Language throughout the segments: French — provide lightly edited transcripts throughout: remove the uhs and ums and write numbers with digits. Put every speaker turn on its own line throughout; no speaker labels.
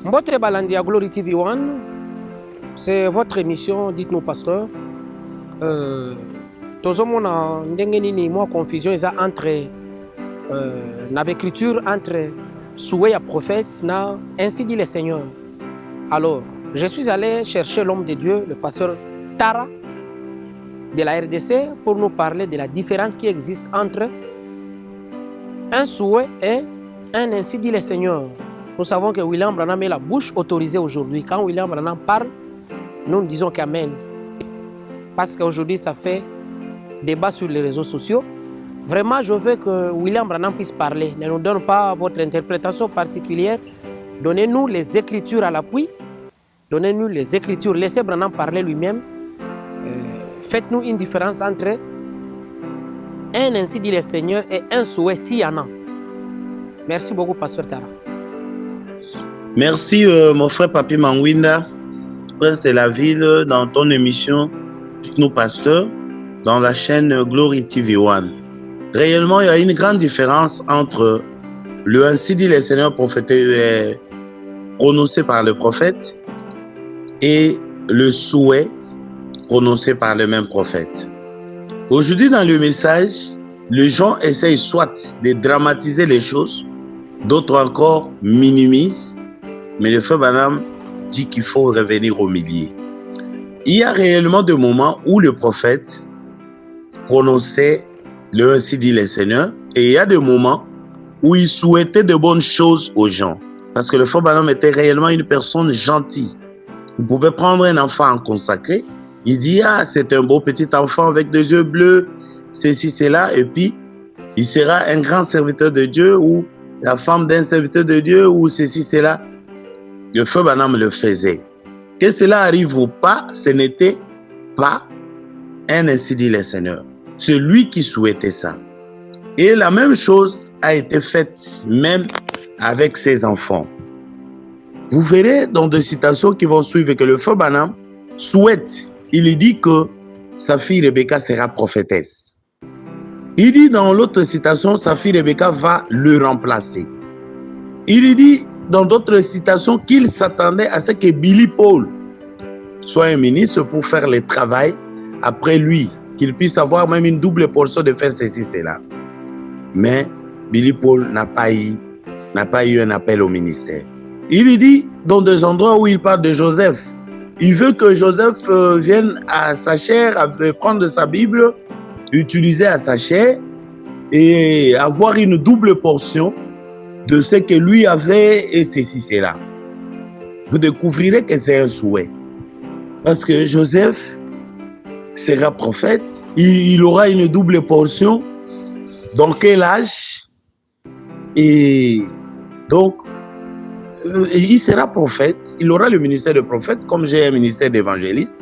Mbote Balandi à Glory TV One, c'est votre émission, dites-nous pasteur. Tozomona ndenge nini moi confusion eza entre na l'écriture entre souhait à prophète na ainsi dit le Seigneur. Alors, je suis allé chercher l'homme de Dieu, le pasteur Tara de la RDC pour nous parler de la différence qui existe entre un souhait et un ainsi dit le Seigneur. Nous savons que William Branham est la bouche autorisée aujourd'hui. Quand William Branham parle, nous disons qu'Amen. Parce qu'aujourd'hui, ça fait débat sur les réseaux sociaux. Vraiment, je veux que William Branham puisse parler. Ne nous donne pas votre interprétation particulière. Donnez-nous les Écritures à l'appui. Donnez-nous les Écritures. Laissez Branham parler lui-même. Faites-nous une différence entre un ainsi dit le Seigneur et un souhait s'il y en a. Merci beaucoup, pasteur Tara.
Merci, mon frère Papi Mangwinda, prince de la ville, dans ton émission Nous Pasteurs, dans la chaîne Glory TV One. Réellement, il y a une grande différence entre le ainsi dit le Seigneur prononcé par le prophète et le souhait prononcé par le même prophète. Aujourd'hui, dans le message, les gens essayent soit de dramatiser les choses, d'autres encore minimisent. Mais le frère Branham dit qu'il faut revenir au milieu. Il y a réellement des moments où le prophète prononçait le ainsi dit le Seigneur, et il y a des moments où il souhaitait de bonnes choses aux gens. Parce que le frère Branham était réellement une personne gentille. Vous pouvez prendre un enfant consacré, il dit ah c'est un beau petit enfant avec des yeux bleus, ceci, cela, et puis il sera un grand serviteur de Dieu ou la femme d'un serviteur de Dieu ou ceci, cela. Le frère Branham le faisait. Que cela arrive ou pas, ce n'était pas un ainsi dit le Seigneur. C'est lui qui souhaitait ça. Et la même chose a été faite même avec ses enfants. Vous verrez dans des citations qui vont suivre que le frère Branham souhaite, il dit que sa fille Rebecca sera prophétesse. Il dit dans l'autre citation, sa fille Rebecca va le remplacer. Il dit dans d'autres citations qu'il s'attendait à ce que Billy Paul soit un ministre pour faire le travail après lui, qu'il puisse avoir même une double portion de faire ceci, cela. Mais Billy Paul n'a pas eu un appel au ministère. Il dit dans des endroits où il parle de Joseph, il veut que Joseph vienne à sa chair, prendre sa Bible, utiliser à sa chair et avoir une double portion de ce que lui avait et ceci, cela. Vous découvrirez que c'est un souhait. Parce que Joseph sera prophète, il aura une double portion. Dans quel âge? Et donc, il sera prophète, il aura le ministère de prophète, comme j'ai un ministère d'évangéliste.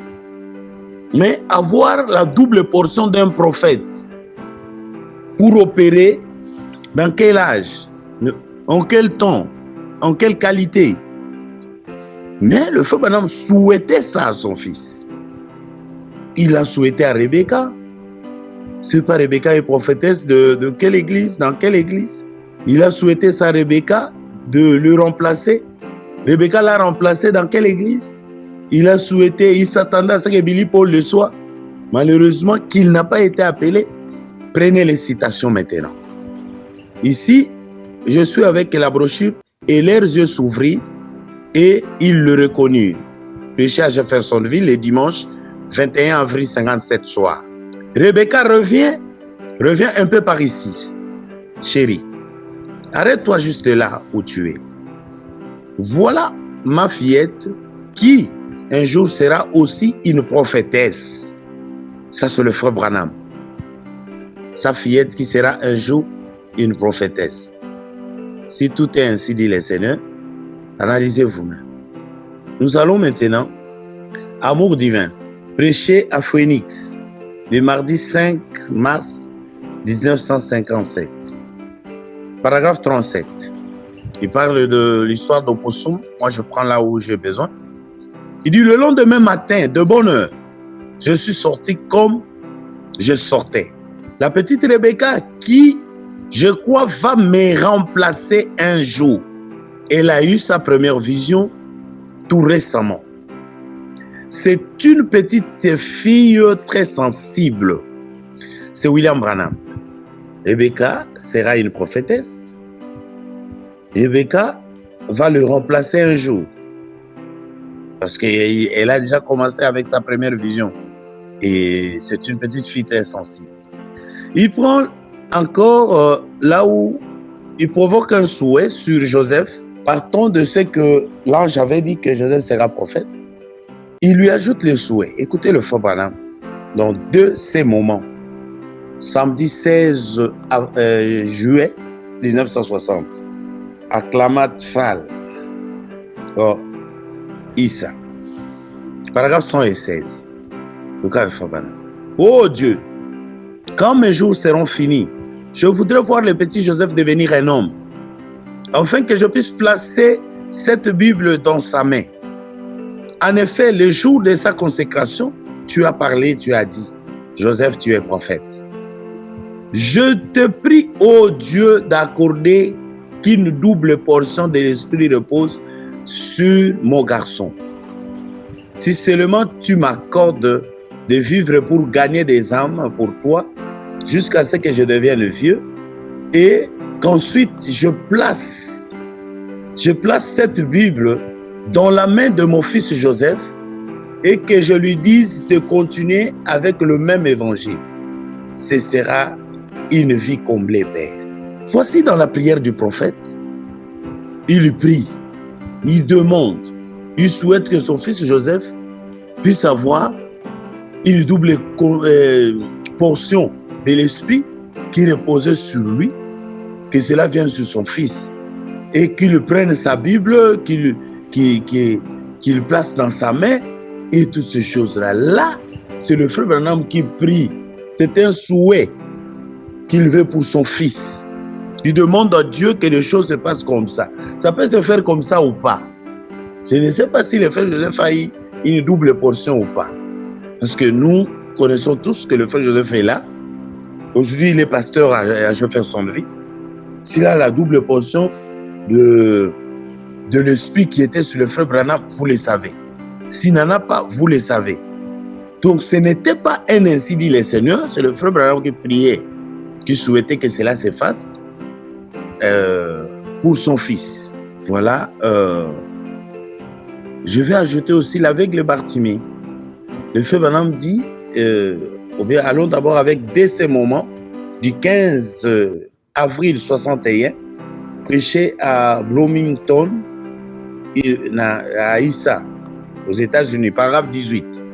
Mais avoir la double portion d'un prophète pour opérer, dans quel âge? En quel temps? En quelle qualité? Mais le frère Branham souhaitait ça à son fils. Il l'a souhaité à Rebecca. C'est pas Rebecca est prophétesse de quelle église? Dans quelle église? Il a souhaité ça à Rebecca de le remplacer. Rebecca l'a remplacé dans quelle église? Il a souhaité, il s'attendait à ce que Billy Paul le soit. Malheureusement, qu'il n'a pas été appelé. Prenez les citations maintenant. Ici, je suis avec la brochure et leurs yeux s'ouvrirent et ils le reconnurent. Prêché à Jeffersonville le dimanche 21 avril 57 soir. Rebecca revient un peu par ici. Chérie, arrête-toi juste là où tu es. Voilà ma fillette qui un jour sera aussi une prophétesse. Ça c'est le frère Branham. Sa fillette qui sera un jour une prophétesse. Si tout est ainsi dit le Seigneur, analysez vous-même. Nous allons maintenant, Amour divin, prêché à Phoenix, le mardi 5 mars 1957. Paragraphe 37. Il parle de l'histoire d'Opossum. Moi, je prends là où j'ai besoin. Il dit, le lendemain matin, de bonne heure, je suis sorti comme je sortais. La petite Rebecca qui, je crois, va me remplacer un jour. Elle a eu sa première vision tout récemment. C'est une petite fille très sensible. C'est William Branham. Rebecca sera une prophétesse. Rebecca va le remplacer un jour. Parce qu'elle a déjà commencé avec sa première vision. Et c'est une petite fille très sensible. Il prend encore là où il provoque un souhait sur Joseph, partant de ce que l'ange avait dit que Joseph sera prophète. Il lui ajoute le souhait. Écoutez le frère Branham. Dans deux ces moments, samedi 16 juillet 1960, à Klamath Fall, Issa, paragraphe 116. Le cas de frère Branham. Oh Dieu, quand mes jours seront finis, je voudrais voir le petit Joseph devenir un homme, afin que je puisse placer cette Bible dans sa main. En effet, le jour de sa consécration, tu as parlé, tu as dit, Joseph, tu es prophète. Je te prie, ô Dieu, d'accorder qu'une double portion de l'Esprit repose sur mon garçon. Si seulement tu m'accordes de vivre pour gagner des âmes pour toi, jusqu'à ce que je devienne vieux, et qu'ensuite je place cette Bible dans la main de mon fils Joseph, et que je lui dise de continuer avec le même évangile. Ce sera une vie comblée, Père. Voici dans la prière du prophète, il prie, il demande, il souhaite que son fils Joseph puisse avoir une double portion de l'esprit qui reposait sur lui, que cela vienne sur son fils, et qu'il prenne sa Bible, qu'il place dans sa main, et toutes ces choses-là. Là, c'est le frère Branham qui prie. C'est un souhait qu'il veut pour son fils. Il demande à Dieu que les choses se passent comme ça. Ça peut se faire comme ça ou pas. Je ne sais pas si le frère Joseph a eu une double portion ou pas. Parce que nous connaissons tous que le frère Joseph est là. Aujourd'hui, il est pasteur à Jeffersonville. S'il a la double portion de l'esprit qui était sur le frère Branham, vous le savez. S'il n'en a pas, vous le savez. Donc, ce n'était pas un ainsi dit le Seigneur, c'est le frère Branham qui priait, qui souhaitait que cela se fasse pour son fils. Voilà. Je vais ajouter aussi l'aveugle Bartimée. Le frère Branham dit, allons d'abord avec dès ce moment, du 15 avril 61, prêché à Bloomington, à Issa, aux États-Unis, paragraphe 18.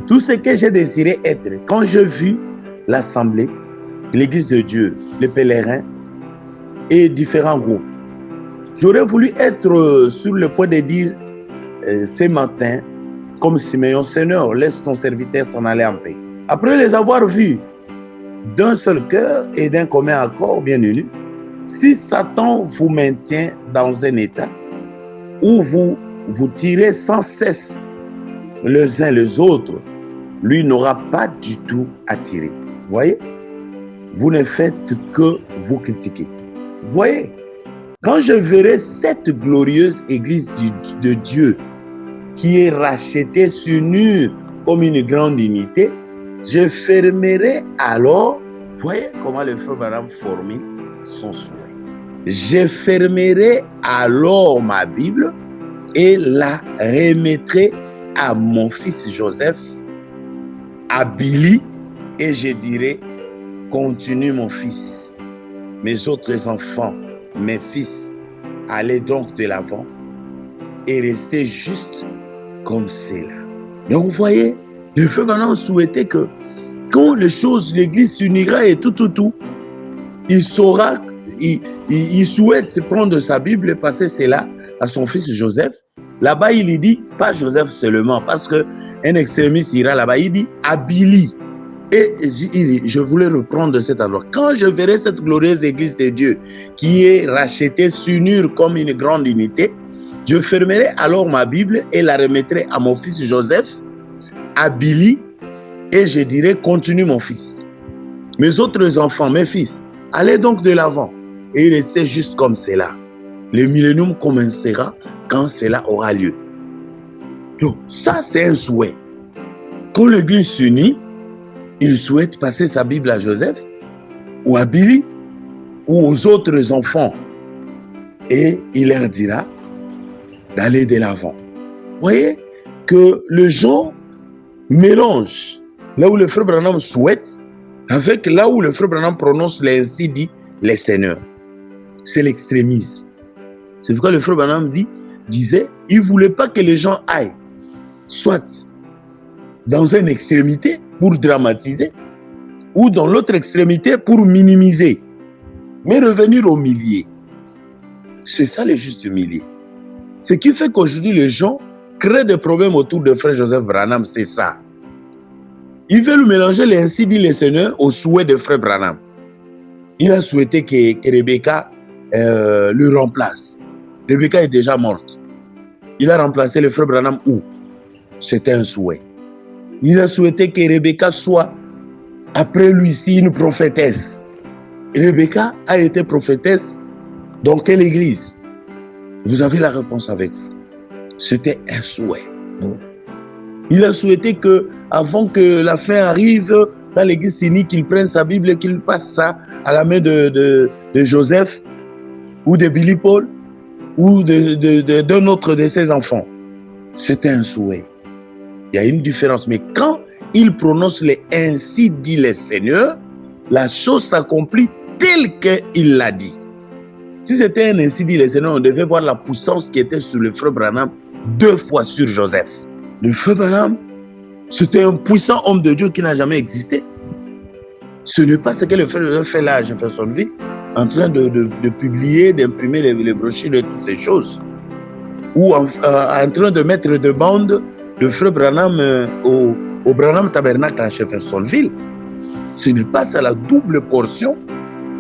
Tout ce que j'ai désiré être, quand j'ai vu l'Assemblée, l'Église de Dieu, les pèlerins et différents groupes, j'aurais voulu être sur le point de dire ce matin, comme Simeon, Seigneur, laisse ton serviteur s'en aller en paix. Après les avoir vus d'un seul cœur et d'un commun accord bien uni, si Satan vous maintient dans un état où vous tirez sans cesse les uns les autres, lui n'aura pas du tout à tirer. Voyez? Vous ne faites que vous critiquer. Voyez? Quand je verrai cette glorieuse église de Dieu qui est rachetée, s'unir comme une grande unité, je fermerai alors, voyez comment le frère Branham formule son souhait. Je fermerai alors ma Bible et la remettrai à mon fils Joseph, à Billy, et je dirai, continue mon fils. Mes autres enfants, mes fils, allez donc de l'avant et restez juste comme c'est là. Donc vous voyez, le frère Branham souhaitait que quand les choses, l'église s'unira et tout, il saura, il souhaite prendre sa Bible et passer cela à son fils Joseph. Là-bas, il lui dit, pas Joseph seulement, parce qu'un extrémiste ira là-bas, il dit à Billy. Et je voulais reprendre de cet endroit. Quand je verrai cette glorieuse église de Dieu qui est rachetée, s'unir comme une grande unité, je fermerai alors ma Bible et la remettrai à mon fils Joseph, à Billy, et je dirai, continue mon fils. Mes autres enfants, mes fils, allez donc de l'avant et restez juste comme c'est là. Le millénium commencera quand cela aura lieu. Donc, ça, c'est un souhait. Quand l'Église s'unit, il souhaite passer sa Bible à Joseph, ou à Billy, ou aux autres enfants. Et il leur dira d'aller de l'avant. Vous voyez que les gens mélangent là où le frère Branham souhaite avec là où le frère Branham prononce ainsi dit les seigneurs. C'est l'extrémisme. C'est pourquoi le frère Branham disait, il ne voulait pas que les gens aillent soit dans une extrémité pour dramatiser, ou dans l'autre extrémité pour minimiser, mais revenir au milieu. C'est ça le juste milieu. Ce qui fait qu'aujourd'hui les gens créent des problèmes autour de frère Joseph Branham, c'est ça. Ils veulent mélanger les ainsi dit les seigneurs au souhait de frère Branham. Il a souhaité que Rebecca le remplace. Rebecca est déjà morte. Il a remplacé le frère Branham où? C'était un souhait. Il a souhaité que Rebecca soit après lui ici une prophétesse. Rebecca a été prophétesse dans quelle église? Vous avez la réponse avec vous. C'était un souhait. Il a souhaité que, avant que la fin arrive, quand l'église s'unit, qu'il prenne sa Bible et qu'il passe ça à la main de Joseph, ou de Billy Paul, ou d'un autre de ses enfants. C'était un souhait. Il y a une différence. Mais quand il prononce les ainsi dit les seigneurs, la chose s'accomplit telle qu'il l'a dit. Si c'était un ainsi dit les seigneurs, on devait voir la puissance qui était sur le frère Branham 2 fois sur Joseph. Le frère Branham, c'était un puissant homme de Dieu qui n'a jamais existé. Ce n'est pas ce que le frère Joseph fait là à Jeffersonville, en train de publier, d'imprimer les brochures et toutes ces choses. Ou en train de mettre de bande le frère Branham au Branham Tabernacle à Jeffersonville. Ce n'est pas ça la double portion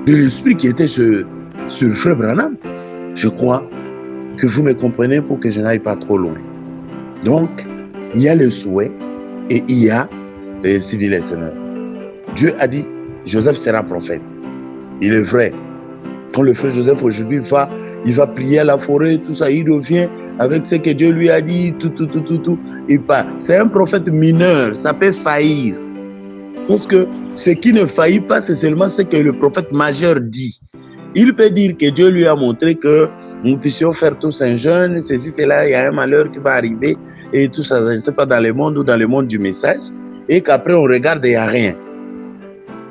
de l'esprit qui était sur le frère Branham. Je crois que vous me comprenez pour que je n'aille pas trop loin. Donc, il y a le souhait et il y a les ainsi dit les seigneurs. Dieu a dit, Joseph sera prophète. Il est vrai. Quand le frère Joseph aujourd'hui il va prier à la forêt, tout ça, il revient avec ce que Dieu lui a dit, tout, il part. C'est un prophète mineur, ça peut faillir. Parce que ce qui ne faillit pas, c'est seulement ce que le prophète majeur dit. Il peut dire que Dieu lui a montré que nous puissions faire tous un jeûne, ceci, cela, il y a un malheur qui va arriver, et tout ça, je ne sais pas, dans le monde ou dans le monde du message, et qu'après on regarde et il n'y a rien.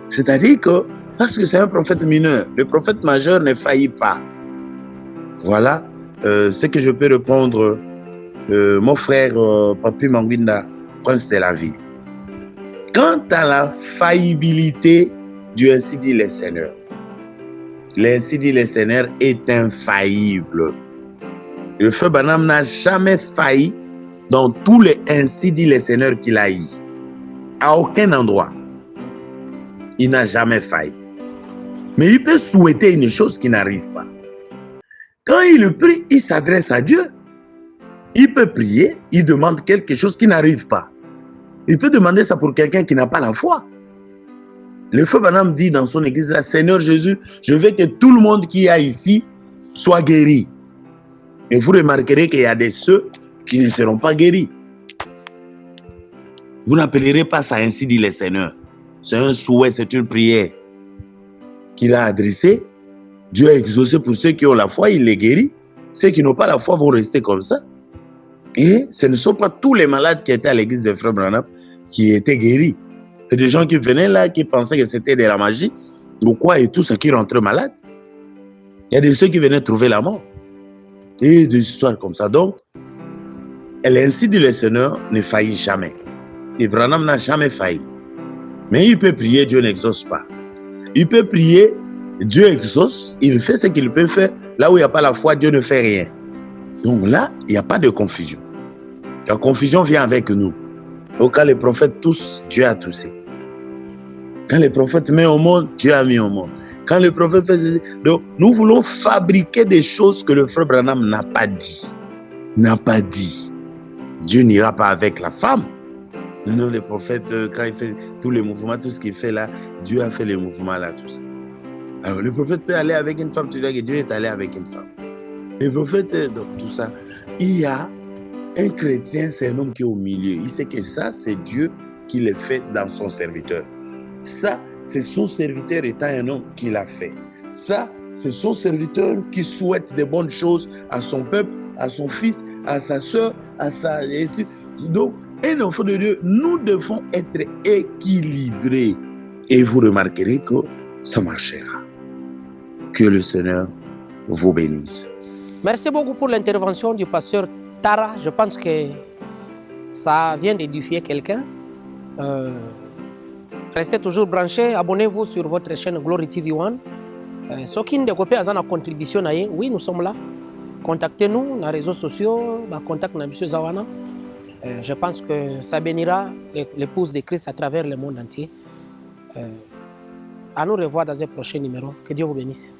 C'est-à-dire que, parce que c'est un prophète mineur, le prophète majeur ne faillit pas. Voilà ce que je peux répondre, mon frère Papi Manguinda, prince de la ville. Quant à la faillibilité du ainsi dit les seigneurs, l'ainsi dit les seigneurs est infaillible. Le frère Branham n'a jamais failli dans tous les ainsi dit les seigneurs qu'il a eu. À aucun endroit. Il n'a jamais failli. Mais il peut souhaiter une chose qui n'arrive pas. Quand il prie, il s'adresse à Dieu. Il peut prier, il demande quelque chose qui n'arrive pas. Il peut demander ça pour quelqu'un qui n'a pas la foi. Le frère Branham dit dans son église, là, Seigneur Jésus, je veux que tout le monde qui est ici soit guéri. Et vous remarquerez qu'il y a des ceux qui ne seront pas guéris. Vous n'appellerez pas ça ainsi dit les seigneurs. C'est un souhait, c'est une prière qu'il a adressée. Dieu a exaucé pour ceux qui ont la foi, il les guérit. Ceux qui n'ont pas la foi vont rester comme ça. Et ce ne sont pas tous les malades qui étaient à l'église de frère Branham qui étaient guéris. Il y a des gens qui venaient là, qui pensaient que c'était de la magie, ou quoi, et tout ce qui rentraient malades. Il y a de ceux qui venaient trouver la mort. Et des histoires comme ça. Donc, l'ainsi dit le Seigneur ne faillit jamais. Et Branham n'a jamais failli. Mais il peut prier, Dieu n'exauce pas. Il peut prier, Dieu exauce, il fait ce qu'il peut faire. Là où il n'y a pas la foi, Dieu ne fait rien. Donc là, il n'y a pas de confusion. La confusion vient avec nous. Donc quand les prophètes toussent, Dieu a toussé. Quand les prophètes mettent au monde, Dieu a mis au monde. Quand le prophète fait ceci, donc nous voulons fabriquer des choses que le frère Branham n'a pas dit. N'a pas dit. Dieu n'ira pas avec la femme. Non, le prophète, quand il fait tous les mouvements, tout ce qu'il fait là, Dieu a fait les mouvements là, tout ça. Alors le prophète peut aller avec une femme, tu dis que Dieu est allé avec une femme. Le prophète, dans tout ça, il y a un chrétien, c'est un homme qui est au milieu. Il sait que ça, c'est Dieu qui l'a fait dans son serviteur. Ça, c'est son serviteur étant un homme qui l'a fait. Ça, c'est son serviteur qui souhaite de bonnes choses à son peuple, à son fils, à sa soeur, à sa... Donc, un enfant de Dieu, nous devons être équilibrés. Et vous remarquerez que ça marchera. Que le Seigneur vous bénisse.
Merci beaucoup pour l'intervention du pasteur Tara. Je pense que ça vient d'édifier quelqu'un. Restez toujours branchés. Abonnez-vous sur votre chaîne Glory TV One. Ceux qui ne découpent pas contribution, oui, nous sommes là. Contactez-nous dans les réseaux sociaux. Contactez M. Zawana. Je pense que ça bénira l'épouse de Christ à travers le monde entier. À nous revoir dans un prochain numéro. Que Dieu vous bénisse.